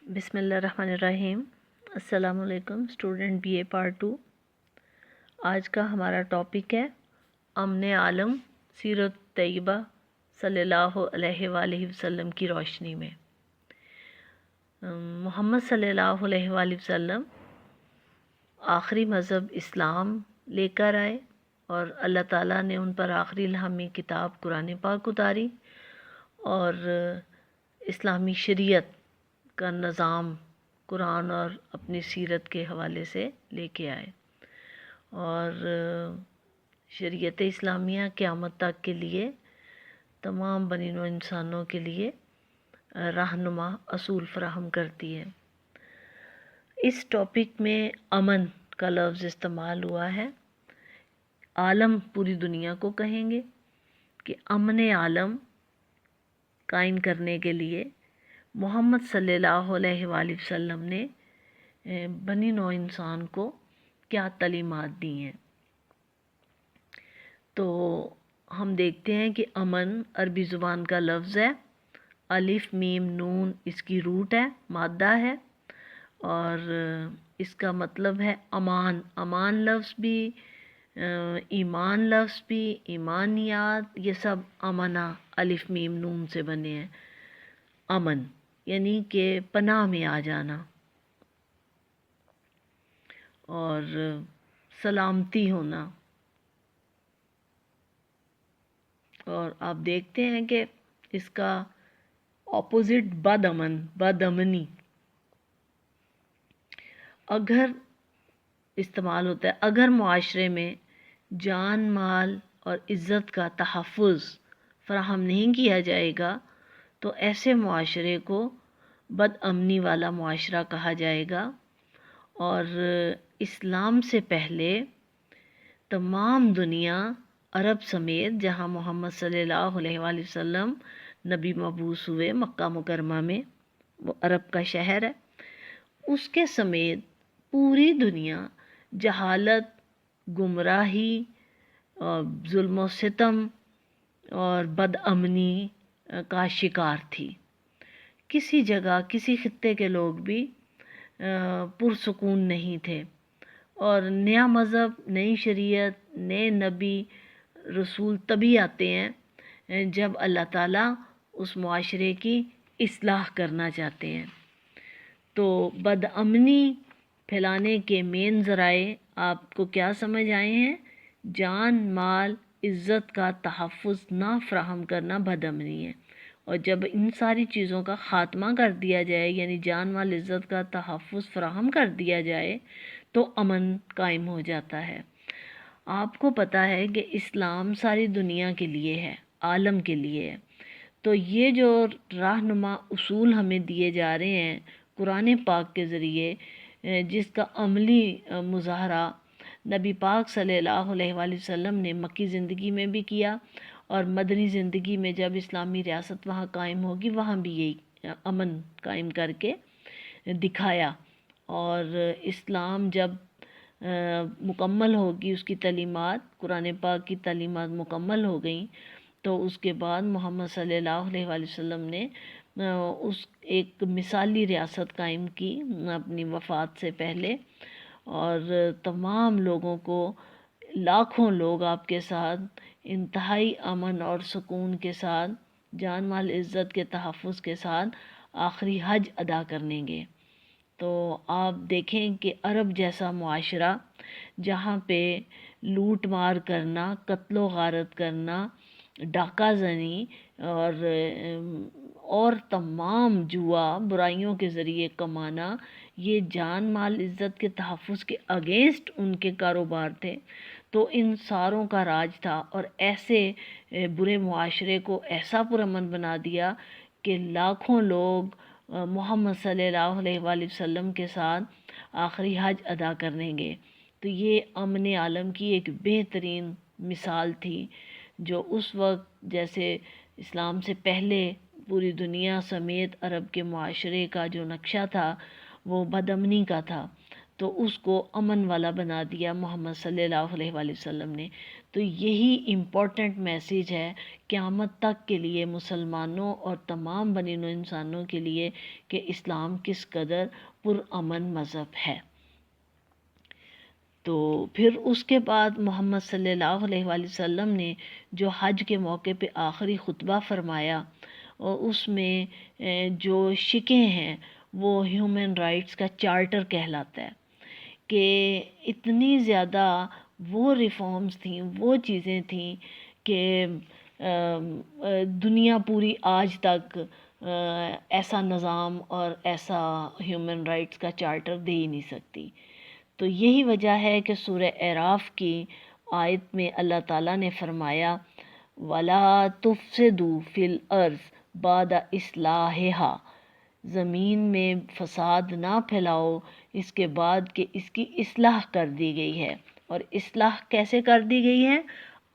بسم اللہ الرحمن الرحیم۔ السلام علیکم اسٹوڈنٹ بی اے پارٹ 2۔ آج کا ہمارا ٹاپک ہے امن عالم سیرت طیبہ صلی اللہ علیہ وآلہ وسلم کی روشنی میں۔ محمد صلی اللہ علیہ وآلہ وسلم آخری مذہب اسلام لے کر آئے اور اللہ تعالیٰ نے ان پر آخری الہامی کتاب قرآن پاک اتاری اور اسلامی شریعت کا نظام قرآن اور اپنی سیرت کے حوالے سے لے کے آئے، اور شریعت اسلامیہ قیامت تک کے لیے تمام بنی نوع انسانوں کے لیے رہنما اصول فراہم کرتی ہے۔ اس ٹاپک میں امن کا لفظ استعمال ہوا ہے۔ عالم پوری دنیا کو کہیں گے کہ امن عالم قائم کرنے کے لیے محمد صلی اللہ علیہ وآلہ وسلم نے بنی نوع انسان کو کیا تعلیمات دی ہیں۔ تو ہم دیکھتے ہیں کہ امن عربی زبان کا لفظ ہے، الف میم نون اس کی روٹ ہے، مادہ ہے، اور اس کا مطلب ہے امان۔ امان لفظ بھی، ایمان لفظ بھی، ایمانیات، یہ سب امنہ الف میم نون سے بنے ہیں۔ امن یعنی کہ پناہ میں آ جانا اور سلامتی ہونا۔ اور آپ دیکھتے ہیں کہ اس کا اپوزٹ بد امن، بد امنی اگر استعمال ہوتا ہے۔ اگر معاشرے میں جان مال اور عزت کا تحفظ فراہم نہیں کیا جائے گا تو ایسے معاشرے کو بد امنی والا معاشرہ کہا جائے گا۔ اور اسلام سے پہلے تمام دنیا عرب سمیت، جہاں محمد صلی اللہ علیہ وآلہ وسلم نبی مبعوث ہوئے، مکہ مکرمہ میں، وہ عرب کا شہر ہے، اس کے سمیت پوری دنیا جہالت، گمراہی، ظلم و ستم اور بد امنی کا شکار تھی۔ کسی جگہ، کسی خطے کے لوگ بھی پرسکون نہیں تھے، اور نیا مذہب، نئی شریعت، نئے نبی رسول تبھی آتے ہیں جب اللہ تعالیٰ اس معاشرے کی اصلاح کرنا چاہتے ہیں۔ تو بد امنی پھیلانے کے مین ذرائع آپ کو کیا سمجھ آئے ہیں؟ جان مال عزت کا تحفظ نہ فراہم کرنا بد امنی ہے، اور جب ان ساری چیزوں کا خاتمہ کر دیا جائے، یعنی جان مال عزت کا تحفظ فراہم کر دیا جائے، تو امن قائم ہو جاتا ہے۔ آپ کو پتہ ہے کہ اسلام ساری دنیا کے لیے ہے، عالم کے لیے ہے۔ تو یہ جو رہنما اصول ہمیں دیے جا رہے ہیں قرآن پاک کے ذریعے، جس کا عملی مظاہرہ نبی پاک صلی اللہ علیہ وآلہ وسلم نے مکی زندگی میں بھی کیا، اور مدنی زندگی میں جب اسلامی ریاست وہاں قائم ہوگی، وہاں بھی یہی امن قائم کر کے دکھایا۔ اور اسلام جب مکمل ہوگی، اس کی تعلیمات، قرآن پاک کی تعلیمات مکمل ہو گئیں، تو اس کے بعد محمد صلی اللہ علیہ وآلہ وسلم نے اس ایک مثالی ریاست قائم کی اپنی وفات سے پہلے، اور تمام لوگوں کو، لاکھوں لوگ آپ کے ساتھ انتہائی امن اور سکون کے ساتھ، جان مال عزت کے تحفظ کے ساتھ آخری حج ادا کرنے گے۔ تو آپ دیکھیں کہ عرب جیسا معاشرہ، جہاں پہ لوٹ مار کرنا، قتل و غارت کرنا، ڈاکہ زنی اور تمام جوا برائیوں کے ذریعے کمانا، یہ جان مال عزت کے تحفظ کے اگینسٹ ان کے کاروبار تھے۔ تو ان ساروں کا راج تھا، اور ایسے برے معاشرے کو ایسا پرامن بنا دیا کہ لاکھوں لوگ محمد صلی اللہ علیہ وآلہ وسلم کے ساتھ آخری حج ادا کرنے گئے۔ تو یہ امن عالم کی ایک بہترین مثال تھی، جو اس وقت جیسے اسلام سے پہلے پوری دنیا سمیت عرب کے معاشرے کا جو نقشہ تھا وہ بد امنی کا تھا۔ تو اس کو امن والا بنا دیا محمد صلی اللہ علیہ وآلہ وسلم نے۔ تو یہی امپورٹنٹ میسیج ہے قیامت تک کے لیے مسلمانوں اور تمام بنی نوع انسانوں کے لیے کہ اسلام کس قدر پرامن مذہب ہے۔ تو پھر اس کے بعد محمد صلی اللہ علیہ وآلہ وسلم نے جو حج کے موقع پہ آخری خطبہ فرمایا، اور اس میں جو شکیں ہیں وہ ہیومن رائٹس کا چارٹر کہلاتا ہے، کہ اتنی زیادہ وہ ریفارمز تھیں، وہ چیزیں تھیں کہ دنیا پوری آج تک ایسا نظام اور ایسا ہیومن رائٹس کا چارٹر دے ہی نہیں سکتی۔ تو یہی وجہ ہے کہ سورہ اعراف کی آیت میں اللہ تعالیٰ نے فرمایا وَلَا تُفْسِدُوا فِي الْأَرْضِ بَعْدَ إِصْلَاحِهَا، زمین میں فساد نہ پھیلاؤ اس کے بعد کہ اس کی اصلاح کر دی گئی ہے۔ اور اصلاح کیسے کر دی گئی ہے؟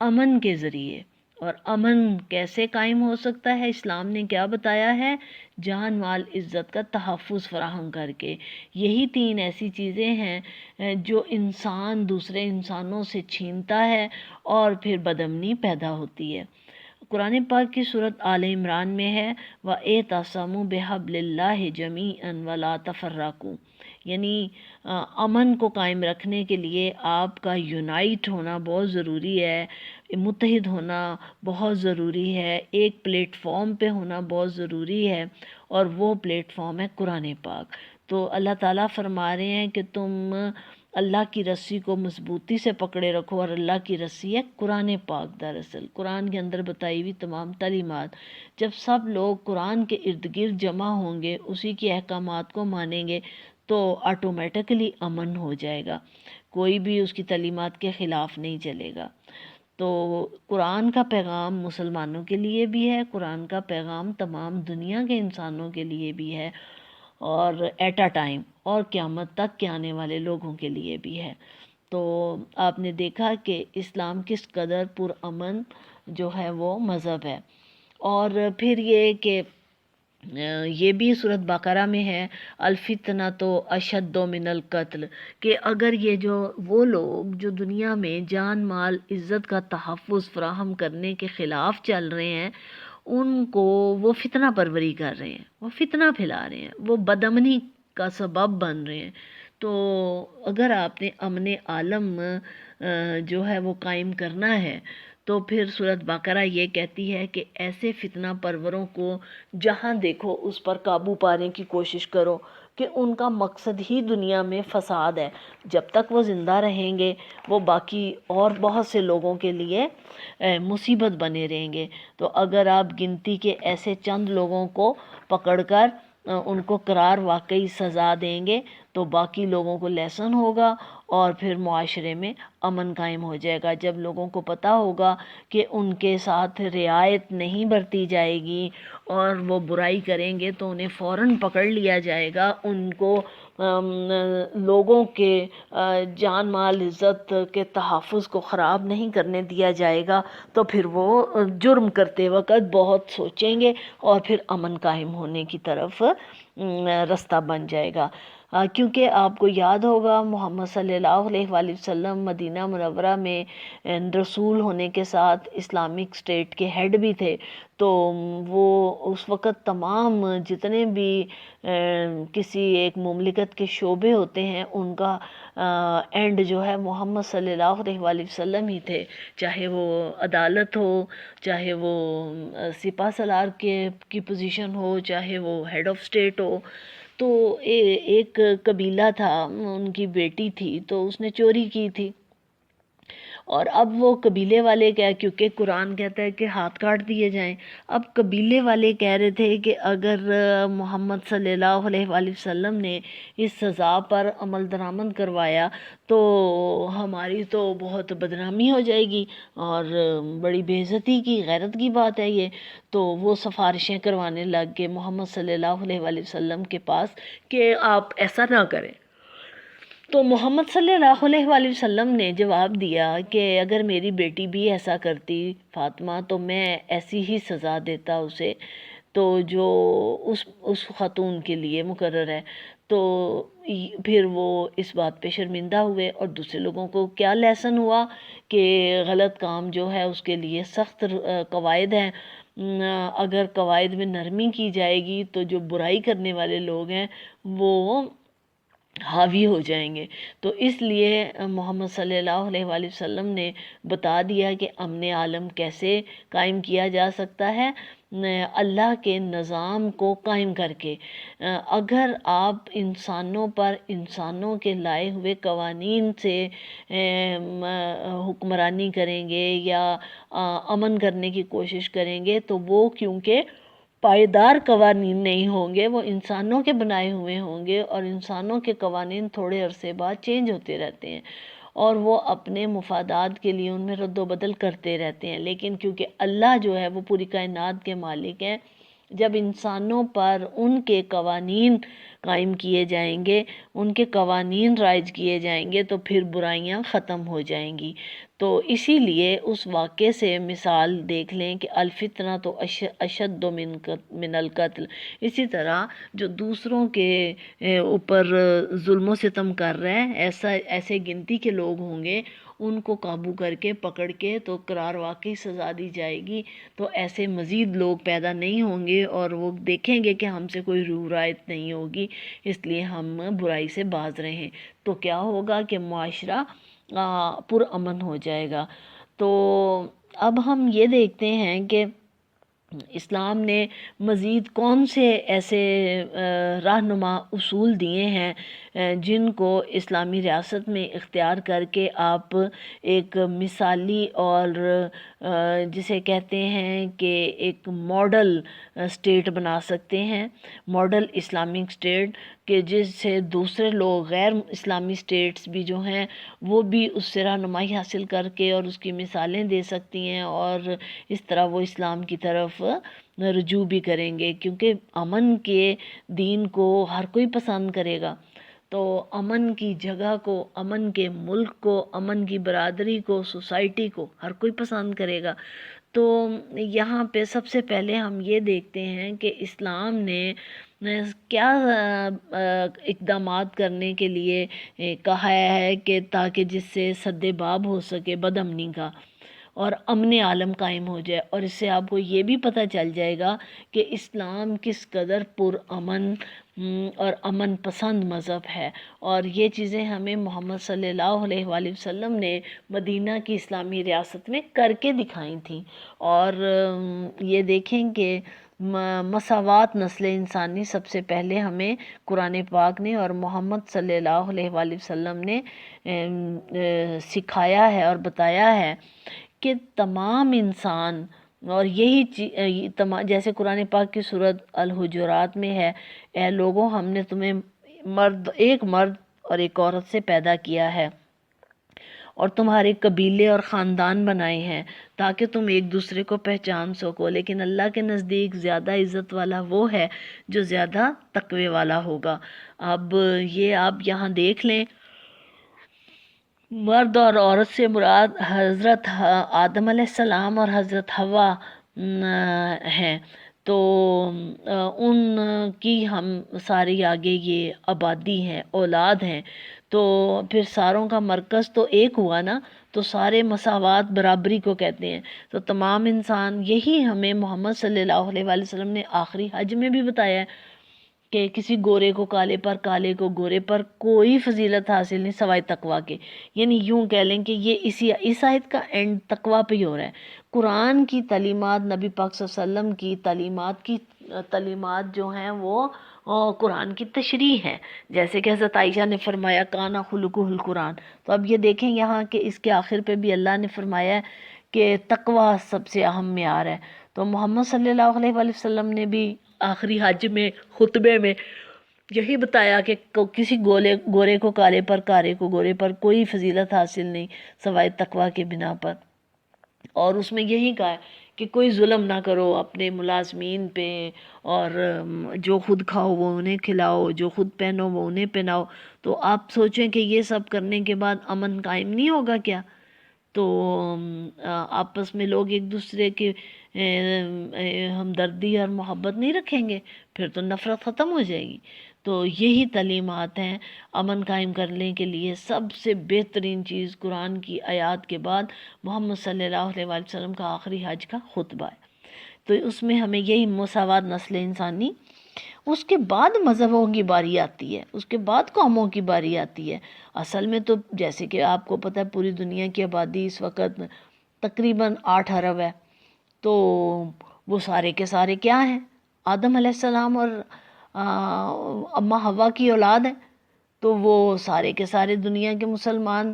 امن کے ذریعے۔ اور امن کیسے قائم ہو سکتا ہے؟ اسلام نے کیا بتایا ہے؟ جان مال عزت کا تحفظ فراہم کر کے۔ یہی تین ایسی چیزیں ہیں جو انسان دوسرے انسانوں سے چھینتا ہے اور پھر بدامنی پیدا ہوتی ہے۔ قرآن پاک کی سورت آل عمران میں ہے وَاعْتَصَمُوا بِحَبْلِ اللَّهِ جَمِيعًا وَلَا تَفَرَّقُوا، یعنی امن کو قائم رکھنے کے لیے آپ کا یونائٹ ہونا بہت ضروری ہے، متحد ہونا بہت ضروری ہے، ایک پلیٹ فارم پہ ہونا بہت ضروری ہے، اور وہ پلیٹ فارم ہے قرآن پاک۔ تو اللہ تعالیٰ فرما رہے ہیں کہ تم اللہ کی رسی کو مضبوطی سے پکڑے رکھو، اور اللہ کی رسی ہے قرآن پاک۔ دراصل قرآن کے اندر بتائی ہوئی تمام تعلیمات، جب سب لوگ قرآن کے ارد گرد جمع ہوں گے، اسی کے احکامات کو مانیں گے، تو آٹومیٹکلی امن ہو جائے گا، کوئی بھی اس کی تعلیمات کے خلاف نہیں چلے گا۔ تو قرآن کا پیغام مسلمانوں کے لیے بھی ہے، قرآن کا پیغام تمام دنیا کے انسانوں کے لیے بھی ہے، اور ایٹ اے ٹائم، اور قیامت تک کے آنے والے لوگوں کے لیے بھی ہے۔ تو آپ نے دیکھا کہ اسلام کس قدر پرامن جو ہے وہ مذہب ہے۔ اور پھر یہ کہ یہ بھی سورۃ بقرہ میں ہے الفتنۃ اشد من القتل، کہ اگر یہ جو وہ لوگ جو دنیا میں جان مال عزت کا تحفظ فراہم کرنے کے خلاف چل رہے ہیں، ان کو وہ فتنہ پروری کر رہے ہیں، وہ فتنہ پھیلا رہے ہیں، وہ بدامنی کا سبب بن رہے ہیں۔ تو اگر آپ نے امن عالم جو ہے وہ قائم کرنا ہے، تو پھر سورۃ بقرہ یہ کہتی ہے کہ ایسے فتنہ پروروں کو جہاں دیکھو اس پر قابو پانے کی کوشش کرو، کہ ان کا مقصد ہی دنیا میں فساد ہے۔ جب تک وہ زندہ رہیں گے وہ باقی اور بہت سے لوگوں کے لیے مصیبت بنے رہیں گے۔ تو اگر آپ گنتی کے ایسے چند لوگوں کو پکڑ کر ان کو قرار واقعی سزا دیں گے تو باقی لوگوں کو لیسن ہوگا، اور پھر معاشرے میں امن قائم ہو جائے گا۔ جب لوگوں کو پتہ ہوگا کہ ان کے ساتھ رعایت نہیں برتی جائے گی اور وہ برائی کریں گے تو انہیں فوراً پکڑ لیا جائے گا، ان کو لوگوں کے جان مال عزت کے تحفظ کو خراب نہیں کرنے دیا جائے گا، تو پھر وہ جرم کرتے وقت بہت سوچیں گے، اور پھر امن قائم ہونے کی طرف رستہ بن جائے گا۔ کیونکہ آپ کو یاد ہوگا محمد صلی اللہ علیہ وآلہ وسلم مدینہ منورہ میں رسول ہونے کے ساتھ اسلامک اسٹیٹ کے ہیڈ بھی تھے، تو وہ اس وقت تمام جتنے بھی کسی ایک مملکت کے شعبے ہوتے ہیں ان کا اینڈ جو ہے محمد صلی اللہ علیہ وآلہ وسلم ہی تھے، چاہے وہ عدالت ہو، چاہے وہ سپہ سالار کی پوزیشن ہو، چاہے وہ ہیڈ آف اسٹیٹ ہو۔ تو ایک قبیلہ تھا، ان کی بیٹی تھی تو اس نے چوری کی تھی، اور اب وہ قبیلے والے کیونکہ قرآن کہتا ہے کہ ہاتھ کاٹ دیے جائیں، اب قبیلے والے کہہ رہے تھے کہ اگر محمد صلی اللہ علیہ وآلہ وسلم نے اس سزا پر عمل درآمد کروایا تو ہماری تو بہت بدنامی ہو جائے گی اور بڑی بے عزتی کی، غیرت کی بات ہے یہ۔ تو وہ سفارشیں کروانے لگ گئے محمد صلی اللہ علیہ وآلہ وسلم کے پاس کہ آپ ایسا نہ کریں۔ تو محمد صلی اللہ علیہ وآلہ وسلم نے جواب دیا کہ اگر میری بیٹی بھی ایسا کرتی فاطمہ تو میں ایسی ہی سزا دیتا اسے۔ تو جو اس خاتون کے لیے مقرر ہے، تو پھر وہ اس بات پہ شرمندہ ہوئے، اور دوسرے لوگوں کو کیا لیسن ہوا کہ غلط کام جو ہے اس کے لیے سخت قواعد ہیں۔ اگر قواعد میں نرمی کی جائے گی تو جو برائی کرنے والے لوگ ہیں وہ حاوی ہو جائیں گے۔ تو اس لیے محمد صلی اللہ علیہ وآلہ وسلم نے بتا دیا کہ امن عالم کیسے قائم کیا جا سکتا ہے، اللہ کے نظام کو قائم کر کے۔ اگر آپ انسانوں پر انسانوں کے لائے ہوئے قوانین سے حکمرانی کریں گے یا امن کرنے کی کوشش کریں گے تو وہ کیونکہ پائیدار قوانین نہیں ہوں گے، وہ انسانوں کے بنائے ہوئے ہوں گے، اور انسانوں کے قوانین تھوڑے عرصے بعد چینج ہوتے رہتے ہیں اور وہ اپنے مفادات کے لیے ان میں رد و بدل کرتے رہتے ہیں۔ لیکن کیونکہ اللہ جو ہے وہ پوری کائنات کے مالک ہیں، جب انسانوں پر ان کے قوانین قائم کیے جائیں گے، ان کے قوانین رائج کیے جائیں گے تو پھر برائیاں ختم ہو جائیں گی۔ تو اسی لیے اس واقعے سے مثال دیکھ لیں کہ الفتنہ تو اشد من القتل۔ اسی طرح جو دوسروں کے اوپر ظلم و ستم کر رہے ہیں، ایسے گنتی کے لوگ ہوں گے، ان کو قابو کر کے پکڑ کے تو قرار واقعی سزا دی جائے گی، تو ایسے مزید لوگ پیدا نہیں ہوں گے اور وہ دیکھیں گے کہ ہم سے کوئی روح رعایت نہیں ہوگی، اس لیے ہم برائی سے باز رہیں۔ تو کیا ہوگا کہ معاشرہ پرامن ہو جائے گا۔ تو اب ہم یہ دیکھتے ہیں کہ اسلام نے مزید کون سے ایسے رہنما اصول دیے ہیں جن کو اسلامی ریاست میں اختیار کر کے آپ ایک مثالی اور جسے کہتے ہیں کہ ایک ماڈل اسٹیٹ بنا سکتے ہیں، ماڈل اسلامک اسٹیٹ، کہ جس سے دوسرے لوگ غیر اسلامی اسٹیٹس بھی جو ہیں وہ بھی اس سے رہنمائی حاصل کر کے اور اس کی مثالیں دے سکتی ہیں، اور اس طرح وہ اسلام کی طرف رجوع بھی کریں گے، کیونکہ امن کے دین کو ہر کوئی پسند کرے گا۔ تو امن کی جگہ کو، امن کے ملک کو، امن کی برادری کو، سوسائٹی کو ہر کوئی پسند کرے گا۔ تو یہاں پہ سب سے پہلے ہم یہ دیکھتے ہیں کہ اسلام نے کیا اقدامات کرنے کے لیے کہا ہے کہ تاکہ جس سے سد باب ہو سکے بد امنی کا اور امن عالم قائم ہو جائے، اور اس سے آپ کو یہ بھی پتہ چل جائے گا کہ اسلام کس قدر پرامن اور امن پسند مذہب ہے۔ اور یہ چیزیں ہمیں محمد صلی اللہ علیہ وآلہ وسلم نے مدینہ کی اسلامی ریاست میں کر کے دکھائی تھیں۔ اور یہ دیکھیں کہ مساوات نسل انسانی سب سے پہلے ہمیں قرآن پاک نے اور محمد صلی اللہ علیہ وآلہ وسلم نے سکھایا ہے اور بتایا ہے کہ تمام انسان، اور یہی جیسے قرآن پاک کی سورۃ الحجرات میں ہے، اے لوگوں ہم نے تمہیں ایک مرد اور ایک عورت سے پیدا کیا ہے اور تمہارے قبیلے اور خاندان بنائے ہیں تاکہ تم ایک دوسرے کو پہچان سکو، لیکن اللہ کے نزدیک زیادہ عزت والا وہ ہے جو زیادہ تقوی والا ہوگا۔ اب یہ آپ یہاں دیکھ لیں، مرد اور عورت سے مراد حضرت آدم علیہ السلام اور حضرت حوا ہیں، تو ان کی ہم ساری آگے یہ آبادی ہیں، اولاد ہیں، تو پھر ساروں کا مرکز تو ایک ہوا نا، تو سارے مساوات برابری کو کہتے ہیں۔ تو تمام انسان، یہی ہمیں محمد صلی اللہ علیہ وآلہ وسلم نے آخری حج میں بھی بتایا ہے کہ کسی گورے کو کالے پر، کالے کو گورے پر کوئی فضیلت حاصل نہیں سوائے تقویٰ کے۔ یعنی یوں کہہ لیں کہ یہ اس آیت کا اینڈ تقویٰ پہ ہی ہو رہا ہے۔ قرآن کی تعلیمات، نبی پاک صلی اللہ علیہ وسلم کی تعلیمات جو ہیں وہ قرآن کی تشریح ہے، جیسے کہ حضرت عائشہ نے فرمایا کانا خلقہ القرآن۔ تو اب یہ دیکھیں یہاں کہ اس کے آخر پہ بھی اللہ نے فرمایا ہے کہ تقویٰ سب سے اہم معیار ہے۔ تو محمد صلی اللہ علیہ وآلہ وسلم نے بھی آخری حج میں خطبے میں یہی بتایا کہ کسی گورے کو کالے پر، کالے کو گورے پر کوئی فضیلت حاصل نہیں سوائے تقویٰ کے بنا پر۔ اور اس میں یہی کہا ہے کہ کوئی ظلم نہ کرو اپنے ملازمین پہ، اور جو خود کھاؤ وہ انہیں کھلاؤ، جو خود پہنو وہ انہیں پہناؤ۔ تو آپ سوچیں کہ یہ سب کرنے کے بعد امن قائم نہیں ہوگا کیا؟ تو آپس میں لوگ ایک دوسرے کے ہمدردی اور محبت نہیں رکھیں گے، پھر تو نفرت ختم ہو جائے گی۔ تو یہی تعلیمات ہیں امن قائم کرنے کے لیے۔ سب سے بہترین چیز قرآن کی آیات کے بعد محمد صلی اللہ علیہ وآلہ وسلم کا آخری حج کا خطبہ ہے، تو اس میں ہمیں یہی مساوات نسل انسانی۔ اس کے بعد مذہبوں کی باری آتی ہے، اس کے بعد قوموں کی باری آتی ہے۔ اصل میں تو جیسے کہ آپ کو پتہ ہے پوری دنیا کی آبادی اس وقت تقریباً 8 ارب ہے، تو وہ سارے کے سارے کیا ہیں؟ آدم علیہ السلام اور اماں حوا کی اولاد ہیں، تو وہ سارے کے سارے دنیا کے مسلمان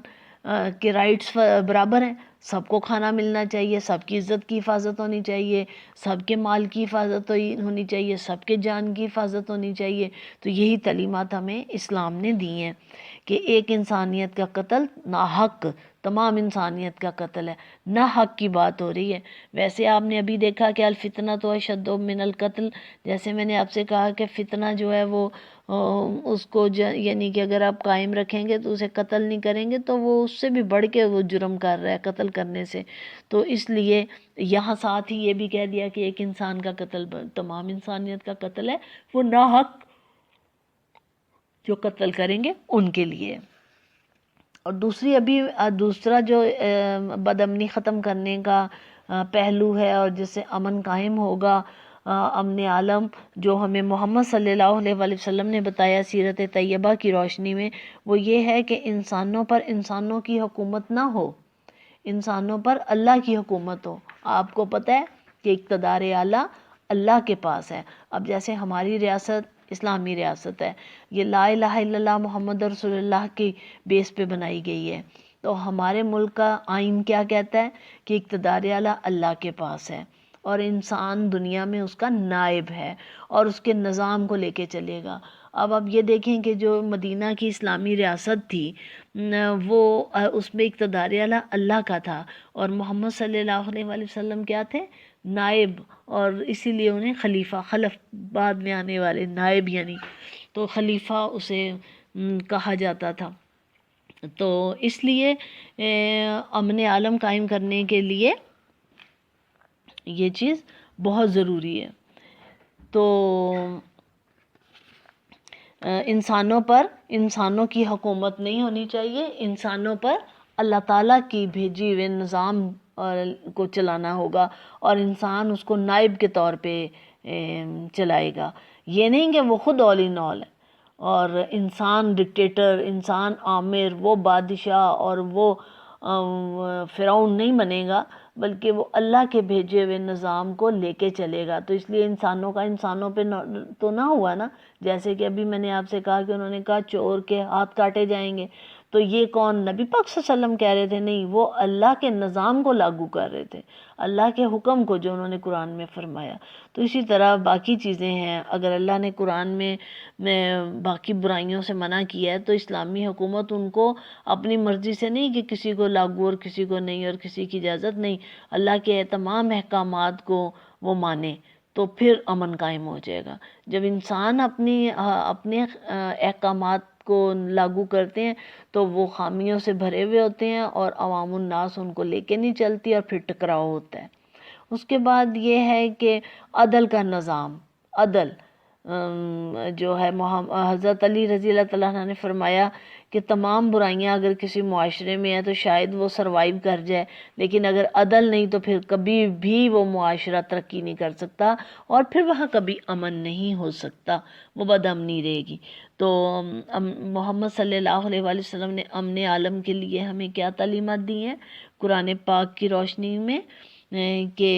کے رائٹس برابر ہیں۔ سب کو کھانا ملنا چاہیے، سب کی عزت کی حفاظت ہونی چاہیے، سب کے مال کی حفاظت ہونی چاہیے، سب کے جان کی حفاظت ہونی چاہیے۔ تو یہی تعلیمات ہمیں اسلام نے دی ہیں کہ ایک انسانیت کا قتل ناحق، تمام انسانیت کا قتل ہے، ناحق کی بات ہو رہی ہے۔ ویسے آپ نے ابھی دیکھا کہ الفتنہ تو اشد من القتل، جیسے میں نے آپ سے کہا کہ فتنہ جو ہے وہ اس کو یعنی کہ اگر آپ قائم رکھیں گے تو اسے قتل نہیں کریں گے تو وہ اس سے بھی بڑھ کے وہ جرم کر رہا ہے قتل کرنے سے۔ تو اس لیے یہاں ساتھ ہی یہ بھی کہہ دیا کہ ایک انسان کا قتل تمام انسانیت کا قتل ہے، وہ ناحق جو قتل کریں گے ان کے لیے۔ اور دوسرا جو بدامنی ختم کرنے کا پہلو ہے اور جس سے امن قائم ہوگا، امن عالم، جو ہمیں محمد صلی اللہ علیہ وآلہ وسلم نے بتایا سیرت طیبہ کی روشنی میں، وہ یہ ہے کہ انسانوں پر انسانوں کی حکومت نہ ہو، انسانوں پر اللہ کی حکومت ہو۔ آپ کو پتہ ہے کہ اقتدار اعلیٰ اللہ کے پاس ہے۔ اب جیسے ہماری ریاست اسلامی ریاست ہے، یہ لا الہ الا اللہ محمد رسول اللہ کی بیس پہ بنائی گئی ہے، تو ہمارے ملک کا آئین کیا کہتا ہے کہ اقتدار اعلیٰ اللہ کے پاس ہے اور انسان دنیا میں اس کا نائب ہے اور اس کے نظام کو لے کے چلے گا۔ اب آپ یہ دیکھیں کہ جو مدینہ کی اسلامی ریاست تھی وہ اس میں اقتدار اعلیٰ اللہ کا تھا اور محمد صلی اللہ علیہ وآلہ وسلم کیا تھے؟ نائب، اور اسی لیے انہیں خلیفہ، خلف بعد میں آنے والے نائب یعنی، تو خلیفہ اسے کہا جاتا تھا۔ تو اس لیے امن عالم قائم کرنے کے لیے یہ چیز بہت ضروری ہے۔ تو انسانوں پر انسانوں کی حکومت نہیں ہونی چاہیے، انسانوں پر اللہ تعالیٰ کی بھیجی ہوئے نظام کو چلانا ہوگا اور انسان اس کو نائب کے طور پہ چلائے گا۔ یہ نہیں کہ وہ خود آل ان آل ہے اور انسان ڈکٹیٹر، انسان آمر، وہ بادشاہ اور وہ فرعون نہیں بنے گا، بلکہ وہ اللہ کے بھیجے ہوئے نظام کو لے کے چلے گا۔ تو اس لیے انسانوں کا انسانوں پہ تو نہ ہوا نا، جیسے کہ ابھی میں نے آپ سے کہا کہ انہوں نے کہا چور کے ہاتھ کاٹے جائیں گے، تو یہ کون نبی پاک صلی اللہ علیہ وسلم کہہ رہے تھے؟ نہیں، وہ اللہ کے نظام کو لاگو کر رہے تھے، اللہ کے حکم کو جو انہوں نے قرآن میں فرمایا۔ تو اسی طرح باقی چیزیں ہیں، اگر اللہ نے قرآن میں باقی برائیوں سے منع کیا ہے تو اسلامی حکومت ان کو اپنی مرضی سے نہیں کہ کسی کو لاگو اور کسی کو نہیں اور کسی کی اجازت نہیں، اللہ کے تمام احکامات کو وہ مانے تو پھر امن قائم ہو جائے گا۔ جب انسان اپنے احکامات کو لاگو کرتے ہیں تو وہ خامیوں سے بھرے ہوئے ہوتے ہیں اور عوام الناس ان کو لے کے نہیں چلتی اور پھر ٹکراؤ ہوتا ہے۔ اس کے بعد یہ ہے کہ عدل کا نظام، عدل جو ہے حضرت علی رضی اللہ تعالیٰ عنہ نے فرمایا کہ تمام برائیاں اگر کسی معاشرے میں ہیں تو شاید وہ سروائیو کر جائے، لیکن اگر عدل نہیں تو پھر کبھی بھی وہ معاشرہ ترقی نہیں کر سکتا اور پھر وہاں کبھی امن نہیں ہو سکتا، وہ بدامنی رہے گی۔ تو محمد صلی اللہ علیہ وآلہ وسلم نے امن عالم کے لیے ہمیں کیا تعلیمات دی ہیں قرآن پاک کی روشنی میں، کہ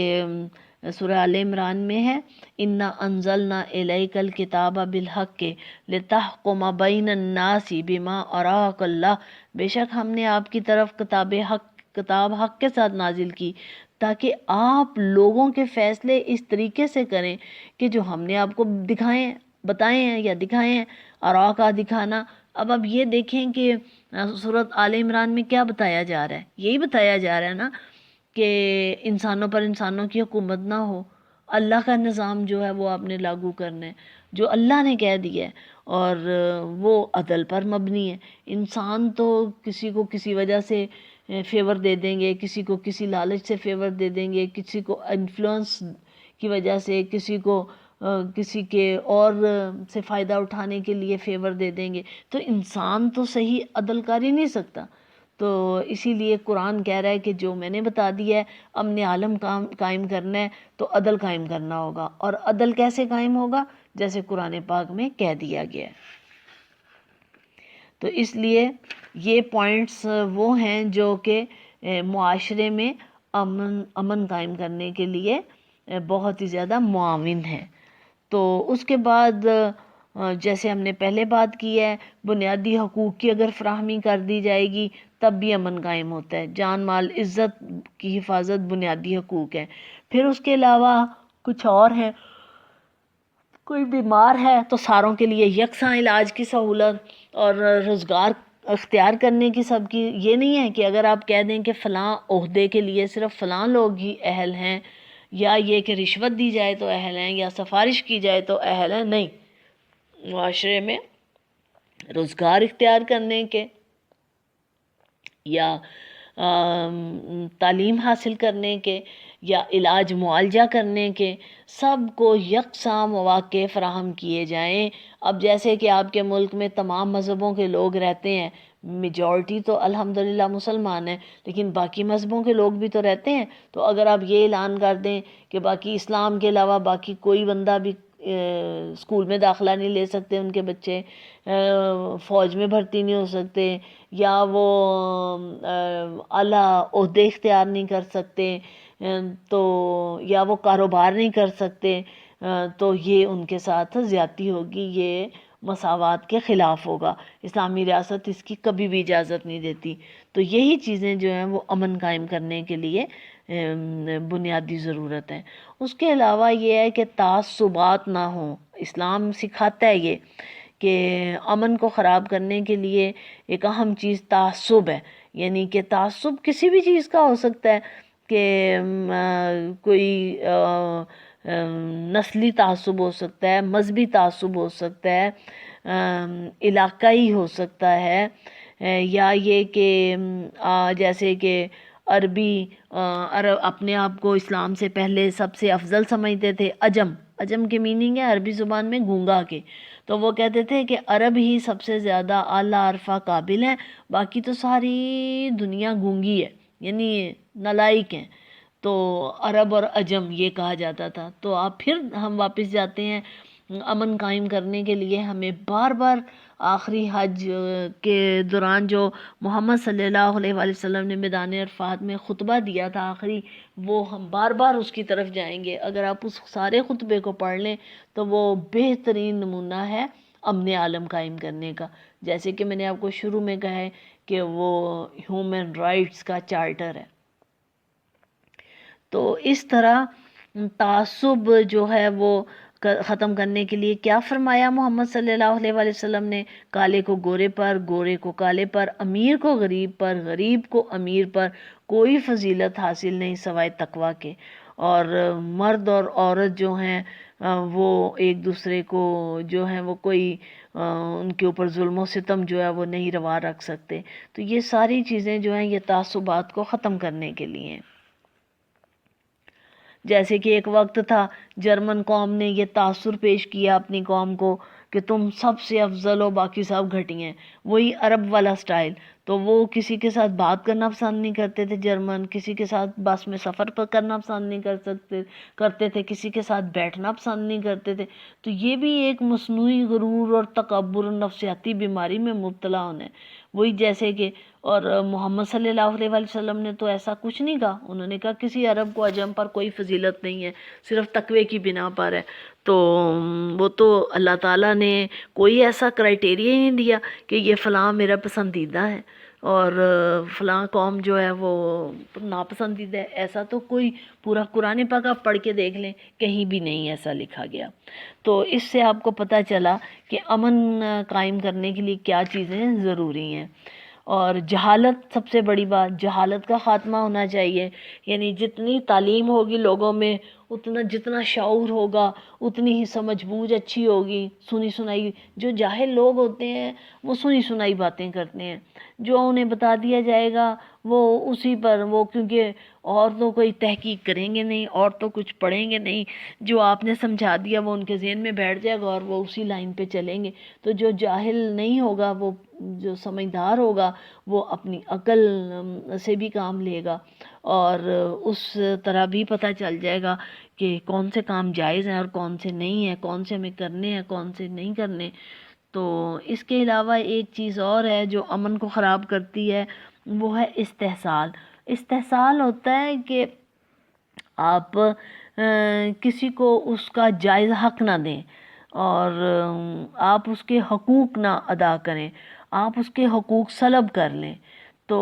سورہ آل عمران میں ہے اِنَّا أَنزَلْنَا إِلَيْكَ الْكِتَابَ بِالْحَقِّ لِتَحْكُمَ بَيْنَ النَّاسِ بِمَا أَرَاكَ اللَّهُ، بے شک ہم نے آپ کی طرف کتاب حق کے ساتھ نازل کی تاکہ آپ لوگوں کے فیصلے اس طریقے سے کریں کہ جو ہم نے آپ کو بتائے ہیں یا دکھائے ہیں۔ اراء کا دکھانا، اب یہ دیکھیں کہ سورۃ آل عمران میں کیا بتایا جا رہا ہے؟ یہی بتایا جا رہا ہے نا کہ انسانوں پر انسانوں کی حکومت نہ ہو، اللہ کا نظام جو ہے وہ آپ نے لاگو کرنا ہے جو اللہ نے کہہ دیا ہے، اور وہ عدل پر مبنی ہے۔ انسان تو کسی کو کسی وجہ سے فیور دے دیں گے، کسی کو کسی لالچ سے فیور دے دیں گے، کسی کو انفلوئنس کی وجہ سے، کسی کو کسی کے اور سے فائدہ اٹھانے کے لیے فیور دے دیں گے، تو انسان تو صحیح عدل کر ہی نہیں سکتا۔ تو اسی لیے قرآن کہہ رہا ہے کہ جو میں نے بتا دیا ہے، امن عالم قائم کرنا ہے تو عدل قائم کرنا ہوگا، اور عدل کیسے قائم ہوگا؟ جیسے قرآن پاک میں کہہ دیا گیا ہے۔ تو اس لیے یہ پوائنٹس وہ ہیں جو کہ معاشرے میں امن قائم کرنے کے لیے بہت ہی زیادہ معاون ہے۔ تو اس کے بعد جیسے ہم نے پہلے بات کی ہے، بنیادی حقوق کی اگر فراہمی کر دی جائے گی تب بھی امن قائم ہوتا ہے۔ جان مال عزت کی حفاظت بنیادی حقوق ہے۔ پھر اس کے علاوہ کچھ اور ہیں، کوئی بیمار ہے تو ساروں کے لیے یکساں علاج کی سہولت اور روزگار اختیار کرنے کی سب کی، یہ نہیں ہے کہ اگر آپ کہہ دیں کہ فلاں عہدے کے لیے صرف فلاں لوگ ہی اہل ہیں، یا یہ کہ رشوت دی جائے تو اہل ہیں، یا سفارش کی جائے تو اہل ہیں، نہیں، معاشرے میں روزگار اختیار کرنے کے یا تعلیم حاصل کرنے کے یا علاج معالجہ کرنے کے، سب کو یکساں مواقع فراہم کیے جائیں۔ اب جیسے کہ آپ کے ملک میں تمام مذہبوں کے لوگ رہتے ہیں، میجورٹی تو الحمدللہ مسلمان ہیں، لیکن باقی مذہبوں کے لوگ بھی تو رہتے ہیں، تو اگر آپ یہ اعلان کر دیں کہ باقی اسلام کے علاوہ باقی کوئی بندہ بھی اسکول میں داخلہ نہیں لے سکتے، ان کے بچے فوج میں بھرتی نہیں ہو سکتے، یا وہ اعلیٰ عہدے اختیار نہیں کر سکتے، تو یا وہ کاروبار نہیں کر سکتے، تو یہ ان کے ساتھ زیادتی ہوگی، یہ مساوات کے خلاف ہوگا۔ اسلامی ریاست اس کی کبھی بھی اجازت نہیں دیتی۔ تو یہی چیزیں جو ہیں وہ امن قائم کرنے کے لیے بنیادی ضرورت ہے۔ اس کے علاوہ یہ ہے کہ تعصبات نہ ہوں۔ اسلام سکھاتا ہے یہ کہ امن کو خراب کرنے کے لیے ایک اہم چیز تعصب ہے، یعنی کہ تعصب کسی بھی چیز کا ہو سکتا ہے، کہ کوئی نسلی تعصب ہو سکتا ہے، مذہبی تعصب ہو سکتا ہے، علاقائی ہو سکتا ہے، یا یہ کہ جیسے کہ عربی عرب اپنے آپ کو اسلام سے پہلے سب سے افضل سمجھتے تھے۔ عجم کے میننگ ہے عربی زبان میں گونگا کے، تو وہ کہتے تھے کہ عرب ہی سب سے زیادہ اعلیٰ عرفہ قابل ہیں، باقی تو ساری دنیا گونگی ہے، یعنی نالائق ہیں۔ تو عرب اور عجم یہ کہا جاتا تھا۔ تو آپ پھر ہم واپس جاتے ہیں، امن قائم کرنے کے لیے ہمیں بار بار آخری حج کے دوران جو محمد صلی اللہ علیہ وآلہ وسلم نے میدان عرفات میں خطبہ دیا تھا آخری، وہ ہم بار بار اس کی طرف جائیں گے۔ اگر آپ اس سارے خطبے کو پڑھ لیں تو وہ بہترین نمونہ ہے امن عالم قائم کرنے کا۔ جیسے کہ میں نے آپ کو شروع میں کہا ہے کہ وہ ہیومن رائٹس کا چارٹر ہے۔ تو اس طرح تعصب جو ہے وہ ختم کرنے کے لیے کیا فرمایا محمد صلی اللہ علیہ وآلہ وسلم نے؟ کالے کو گورے پر، گورے کو کالے پر، امیر کو غریب پر، غریب کو امیر پر کوئی فضیلت حاصل نہیں سوائے تقویٰ کے۔ اور مرد اور عورت جو ہیں وہ ایک دوسرے کو جو ہیں وہ کوئی ان کے اوپر ظلم و ستم جو ہے وہ نہیں روا رکھ سکتے۔ تو یہ ساری چیزیں جو ہیں یہ تعصبات کو ختم کرنے کے لیے ہیں۔ جیسے کہ ایک وقت تھا جرمن قوم نے یہ تاثر پیش کیا اپنی قوم کو کہ تم سب سے افضل ہو، باقی سب گھٹی ہیں، وہی عرب والا سٹائل۔ تو وہ کسی کے ساتھ بات کرنا پسند نہیں کرتے تھے جرمن، کسی کے ساتھ بس میں سفر پر کرنا پسند نہیں کرتے تھے، کسی کے ساتھ بیٹھنا پسند نہیں کرتے تھے۔ تو یہ بھی ایک مصنوعی غرور اور تکبر اور نفسیاتی بیماری میں مبتلا ہونا ہے۔ وہی جیسے کہ اور محمد صلی اللہ علیہ وآلہ وسلم نے تو ایسا کچھ نہیں کہا، انہوں نے کہا کسی عرب کو عجم پر کوئی فضیلت نہیں ہے، صرف تقوی کی بنا پر ہے۔ تو وہ تو اللہ تعالیٰ نے کوئی ایسا کرائٹیریا ہی نہیں دیا کہ یہ فلاں میرا پسندیدہ ہے اور فلاں قوم جو ہے وہ ناپسندیدہ ہے، ایسا تو کوئی پورا قرآن پاک آپ پڑھ کے دیکھ لیں، کہیں بھی نہیں ایسا لکھا گیا۔ تو اس سے آپ کو پتہ چلا کہ امن قائم کرنے کے لیے کیا چیزیں ضروری ہیں۔ اور جہالت، سب سے بڑی بات جہالت کا خاتمہ ہونا چاہیے. یعنی جتنی تعلیم ہوگی لوگوں میں، جتنا شعور ہوگا اتنی ہی سمجھ بوجھ اچھی ہوگی. سنی سنائی، جو جاہل لوگ ہوتے ہیں وہ سنی سنائی باتیں کرتے ہیں، جو انہیں بتا دیا جائے گا وہ اسی پر کیونکہ اور تو کوئی تحقیق کریں گے نہیں، اور تو کچھ پڑھیں گے نہیں. جو آپ نے سمجھا دیا وہ ان کے ذہن میں بیٹھ جائے گا اور وہ اسی لائن پہ چلیں گے. تو جو جاہل نہیں ہوگا، وہ جو سمجھدار ہوگا وہ اپنی عقل سے بھی کام لے گا، اور اس طرح بھی پتہ چل جائے گا کہ کون سے کام جائز ہیں اور کون سے نہیں ہیں، کون سے ہمیں کرنے ہیں کون سے نہیں کرنے. تو اس کے علاوہ ایک چیز اور ہے جو امن کو خراب کرتی ہے، وہ ہے استحصال. استحصال ہوتا ہے کہ آپ کسی کو اس کا جائز حق نہ دیں، اور آپ اس کے حقوق نہ ادا کریں، آپ اس کے حقوق سلب کر لیں. تو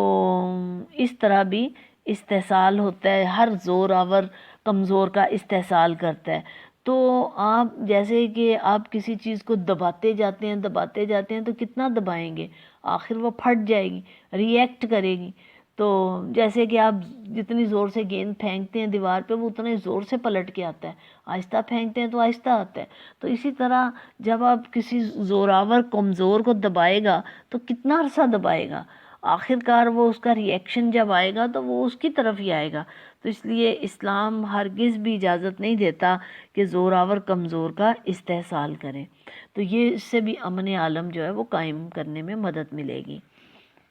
اس طرح بھی استحصال ہوتا ہے. ہر زور آور کمزور کا استحصال کرتا ہے. تو آپ جیسے کہ آپ کسی چیز کو دباتے جاتے ہیں تو کتنا دبائیں گے، آخر وہ پھٹ جائے گی، ری ایکٹ کرے گی. تو جیسے کہ آپ جتنی زور سے گیند پھینکتے ہیں دیوار پہ وہ اتنے زور سے پلٹ کے آتا ہے، آہستہ پھینکتے ہیں تو آہستہ آتا ہے. تو اسی طرح جب آپ کسی زوراور کمزور کو دبائے گا تو کتنا عرصہ دبائے گا، آخر کار وہ اس کا ری ایکشن جب آئے گا تو وہ اس کی طرف ہی آئے گا. تو اس لیے اسلام ہرگز بھی اجازت نہیں دیتا کہ زوراور کمزور کا استحصال کریں. تو یہ اس سے بھی امن عالم جو ہے وہ قائم کرنے میں مدد ملے گی.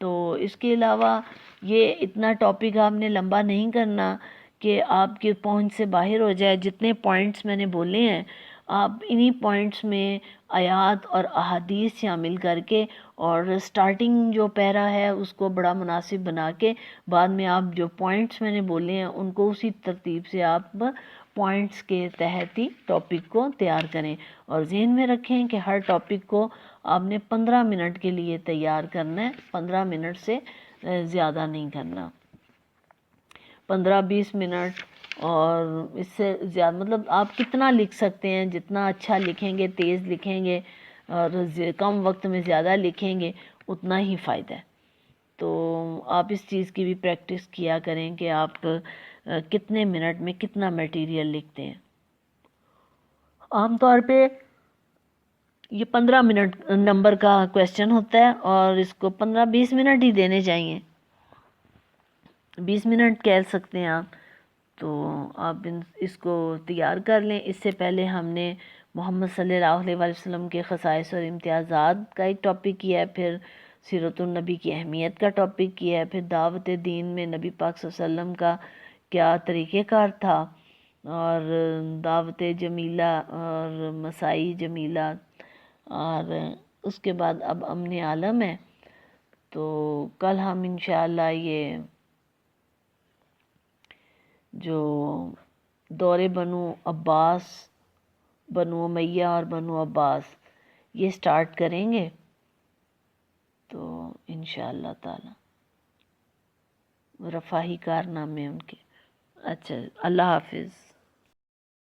تو اس کے علاوہ یہ اتنا ٹاپک آپ نے لمبا نہیں کرنا کہ آپ کے پہنچ سے باہر ہو جائے. جتنے پوائنٹس میں نے بولے ہیں آپ انہی پوائنٹس میں آیات اور احادیث شامل کر کے اور سٹارٹنگ جو پیرا ہے اس کو بڑا مناسب بنا کے بعد میں آپ جو پوائنٹس میں نے بولے ہیں ان کو اسی ترتیب سے آپ پوائنٹس کے تحت ہی ٹاپک کو تیار کریں. اور ذہن میں رکھیں کہ ہر ٹاپک کو آپ نے 15 منٹ کے لیے تیار کرنا ہے، 15 منٹ سے زیادہ نہیں کرنا. 15-20 منٹ اور اس سے زیادہ مطلب آپ کتنا لکھ سکتے ہیں، جتنا اچھا لکھیں گے، تیز لکھیں گے اور کم وقت میں زیادہ لکھیں گے اتنا ہی فائدہ ہے. تو آپ اس چیز کی بھی پریکٹس کیا کریں کہ آپ کتنے منٹ میں کتنا میٹیریل لکھتے ہیں. عام طور پہ یہ 15 منٹ نمبر کا کویسچن ہوتا ہے اور اس کو 15-20 منٹ ہی دینے چاہیے. 20 منٹ کہہ سکتے ہیں آپ. تو آپ اس کو تیار کر لیں. اس سے پہلے ہم نے محمد صلی اللہ علیہ وسلم کے خصائص اور امتیازات کا ایک ٹاپک کیا ہے، پھر سیرت النبی کی اہمیت کا ٹاپک کیا ہے، پھر دعوت دین میں نبی پاک صلی اللہ علیہ وسلم کا کیا طریقہ کار تھا، اور دعوت جمیلہ اور مسائی جمیلہ، اور اس کے بعد اب امن عالم ہے. تو کل ہم انشاءاللہ یہ جو دور بنو عباس، بنو امیہ اور بنو عباس یہ سٹارٹ کریں گے. تو انشاءاللہ تعالی رفاہی کارنامے ان کے. اچھا، اللہ حافظ.